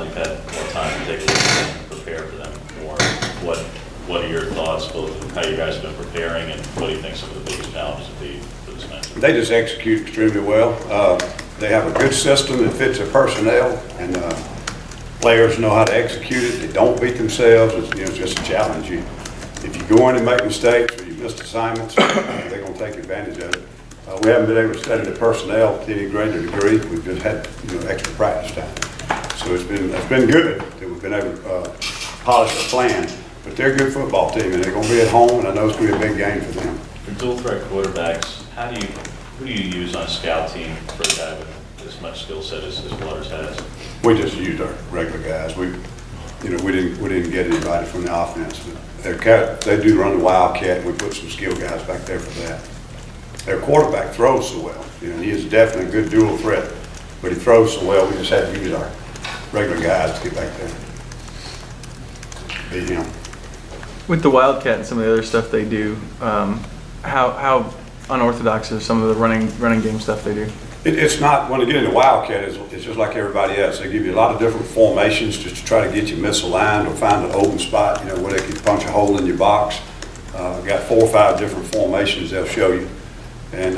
You've had more time to take a look at and prepare for them more. What are your thoughts, both of how you guys have been preparing and what do you think some of the biggest challenges will be for this match? They just execute extremely well. They have a good system that fits their personnel, and players know how to execute it. They don't beat themselves. It's just a challenge. If you go in and make mistakes or you missed assignments, they're going to take advantage of it. We haven't been able to study the personnel to any greater degree. We've just had extra practice time. So it's been good that we've been able to polish the plan. But they're a good football team, and they're going to be at home, and I know it's going to be a big game for them. For dual threat quarterbacks, who do you use on a scout team for a guy with as much skill set as Waters has? We just used our regular guys. We didn't get anybody from the offense. But they do run the Wildcat, and we put some skill guys back there for that. Their quarterback throws so well. He is definitely a good dual threat, but he throws so well. We just had to use our regular guys to get back there, beat him. With the Wildcat and some of the other stuff they do, how unorthodox is some of the running game stuff they do? It's not, when they get into Wildcat, it's just like everybody else. They give you a lot of different formations just to try to get you misaligned or find an open spot, where they can punch a hole in your box. We've got 4 or 5 different formations they'll show you. And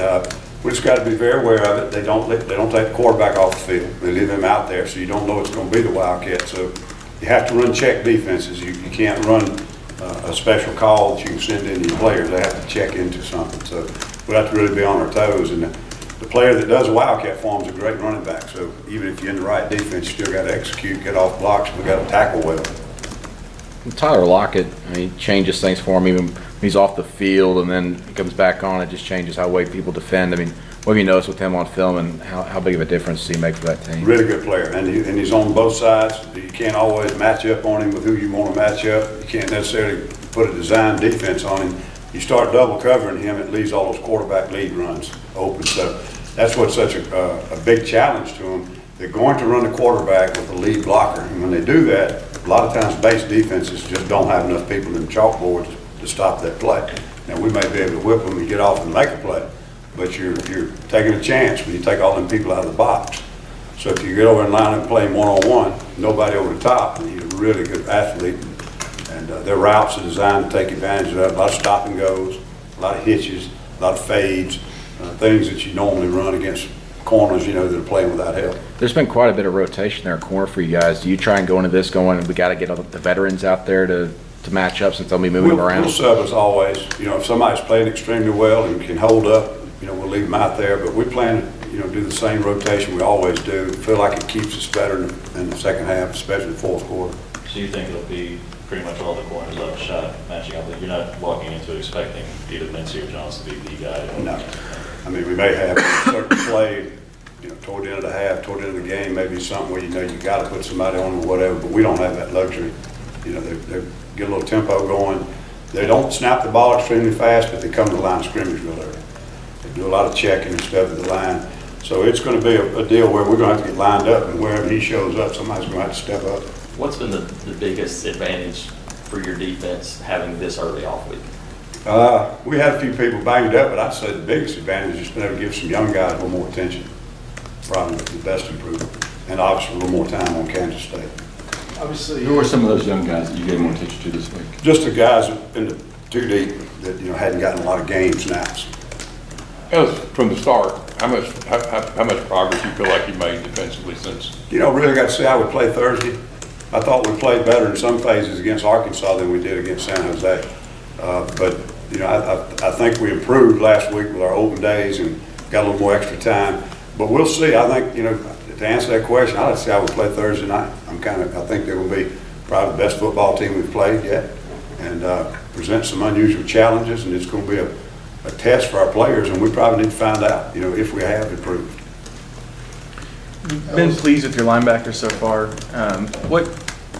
we just got to be very aware of it. They don't take the quarterback off the field. They leave him out there, so you don't know it's going to be the Wildcat. So you have to run check defenses. You can't run a special call that you can send into your players. They have to check into something. So we have to really be on our toes. And the player that does Wildcat for them is a great running back. So even if you're in the right defense, you still got to execute, get off blocks, and we got to tackle well. Tyler Lockett, he changes things for him even when he's off the field, and then he comes back on. It just changes how way people defend. What have you noticed with him on film, and how big of a difference does he make for that team? Really good player, and he's on both sides. You can't always match up on him with who you want to match up. You can't necessarily put a design defense on him. You start double covering him, it leaves all those quarterback lead runs open. So that's what's such a big challenge to them. They're going to run the quarterback with a lead blocker, and when they do that, a lot of times base defenses just don't have enough people in the chalkboards to stop that play. Now, we may be able to whip them and get off and make a play, but you're taking a chance when you take all them people out of the box. So if you get over and line up and play them one-on-one, nobody over the top, and you're a really good athlete, and their routes are designed to take advantage of that. A lot of stop and goes, a lot of hitches, a lot of fades, things that you normally run against corners, that are playing without help. There's been quite a bit of rotation there at corner for you guys. Do you try and go into this going, we got to get the veterans out there to match up since they'll be moving around? We'll sub as always. If somebody's playing extremely well and can hold up, we'll leave them out there. But we plan to, do the same rotation we always do. I feel like it keeps us better in the second half, especially the fourth quarter. So you think it'll be pretty much all the corners up shot matching up? You're not walking into expecting either Mincy or Johnson to be the guy? No. We may have a certain play, toward the end of the half, toward the end of the game, maybe something where you got to put somebody on or whatever, but we don't have that luxury. They get a little tempo going. They don't snap the ball extremely fast, but they come to the line of scrimmage real early. They do a lot of checking and stuff at the line. So it's going to be a deal where we're going to have to get lined up, and wherever he shows up, somebody's going to have to step up. What's been the biggest advantage for your defense having this early off week? We had a few people banged up, but I'd say the biggest advantage is being able to give some young guys a little more attention. Probably the best improvement. And obviously a little more time on Kansas State. Obviously, who are some of those young guys that you gave more attention to this week? Just the guys in the 2 deep that hadn't gotten a lot of game snaps. From the start, how much progress you feel like you made defensively since? Really got to see how we played Thursday. I thought we played better in some phases against Arkansas than we did against San Jose. But I think we improved last week with our open days and got a little more extra time. But we'll see. I think to answer that question, I'd like to see how we play Thursday night. I think they're going to be probably the best football team we've played yet, and present some unusual challenges, and it's going to be a test for our players, and we probably need to find out, if we have improved. You've been pleased with your linebackers so far.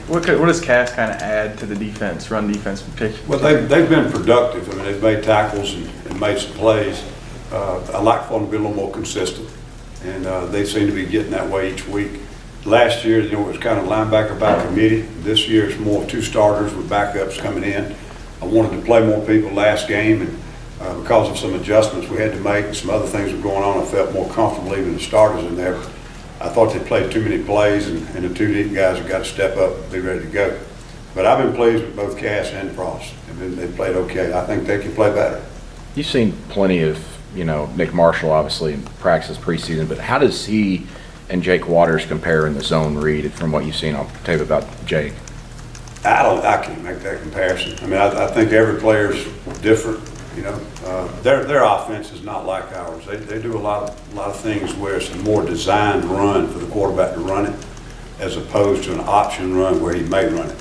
What does Cass kind of add to the defense, run defense? Well, they've been productive. they've made tackles and made some plays. I like for them to be a little more consistent, and they seem to be getting that way each week. Last year, it was kind of linebacker by committee. This year, it's more 2 starters with backups coming in. I wanted to play more people last game, and because of some adjustments we had to make and some other things were going on, I felt more comfortable leaving the starters in there. I thought they played too many plays, and the two deep guys have got to step up and be ready to go. But I've been pleased with both Cass and Frost. They played okay. I think they can play better. You've seen plenty of, Nick Marshall, obviously, in practice preseason, but how does he and Jake Waters compare in the zone read from what you've seen on tape about Jake? I can't make that comparison. I mean, I think every player's different, Their offense is not like ours. They do a lot of things where it's a more designed run for the quarterback to run it, as opposed to an option run where he may run it.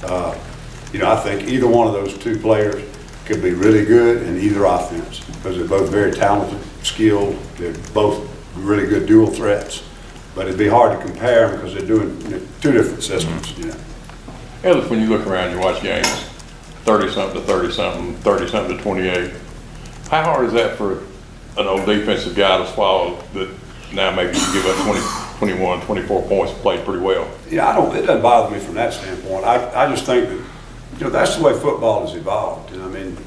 I think either one of those two players could be really good in either offense because they're both very talented, skilled. They're both really good dual threats. But it'd be hard to compare them because they're doing two different systems. Ellis, when you look around, you watch games, 30-something to 30-something, 30-something to 28. How hard is that for an old defensive guy to swallow that now maybe you give up 20, 21, 24 points and played pretty well? Yeah, it doesn't bother me from that standpoint. I just think that, that's the way football has evolved. I mean,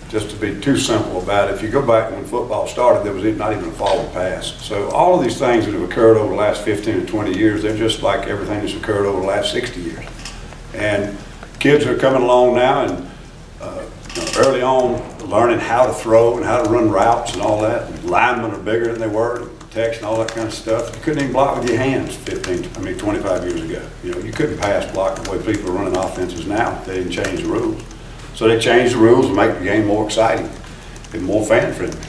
just to be too simple about it, if you go back when football started, there was not even a forward pass. So all of these things that have occurred over the last 15 or 20 years, they're just like everything that's occurred over the last 60 years. And kids are coming along now and early on learning how to throw and how to run routes and all that. And linemen are bigger than they were, protection, all that kind of stuff. You couldn't even block with your hands 25 years ago. You couldn't pass block the way people are running offenses now. They didn't change the rules. So they changed the rules to make the game more exciting and more fan-friendly.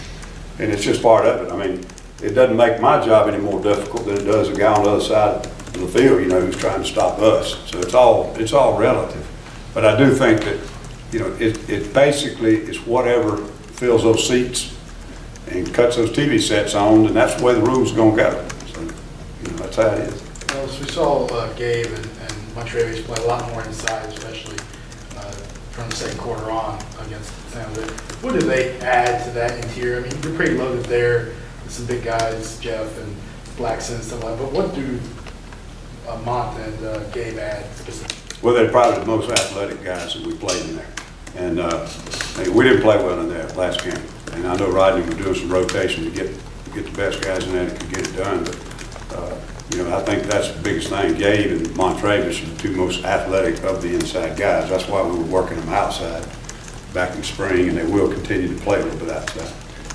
And it's just part of it. I mean, it doesn't make my job any more difficult than it does a guy on the other side of the field, who's trying to stop us. So it's all relative. But I do think that, it basically is whatever fills those seats and cuts those TV sets on, and that's the way the rules are going to go. So, that's how it is. Well, as we saw Gabe and Montrevis play a lot more inside, especially from the second quarter on against San Jose. What do they add to that interior? I mean, you're pretty loaded there with some big guys, Jeff and Blackson and stuff like that, but what do Mont and Gabe add specifically? Well, they're probably the most athletic guys that we played in there. And we didn't play well in there last game. And I know Rodney was doing some rotation to get the best guys in there that could get it done. But, I think that's the biggest thing. Gabe and Montrevis are the two most athletic of the inside guys. That's why we were working them outside back in spring, and they will continue to play a little bit outside.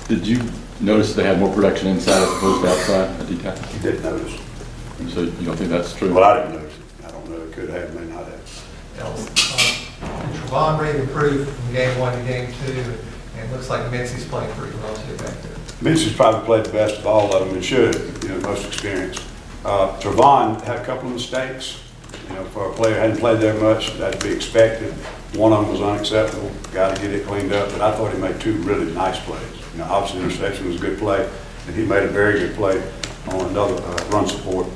Did you notice they had more production inside as opposed to outside at D-tackle? You did notice. So you don't think that's true? Well, I didn't notice it. I don't know. It could have, may not have. Trevon Reed improved from game 1 to game 2, and it looks like Mitzi's playing pretty well too back there. Mitch's probably played the best of all of them and should, most experienced. Trevon had a couple of mistakes. For a player who hadn't played there much, that'd be expected. One of them was unacceptable. Got to get it cleaned up, but I thought he made two really nice plays. Obviously, interception was a good play, and he made a very good play on another run support.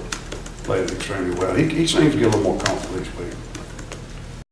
Played it extremely well. He seems to get a little more comfortable each week.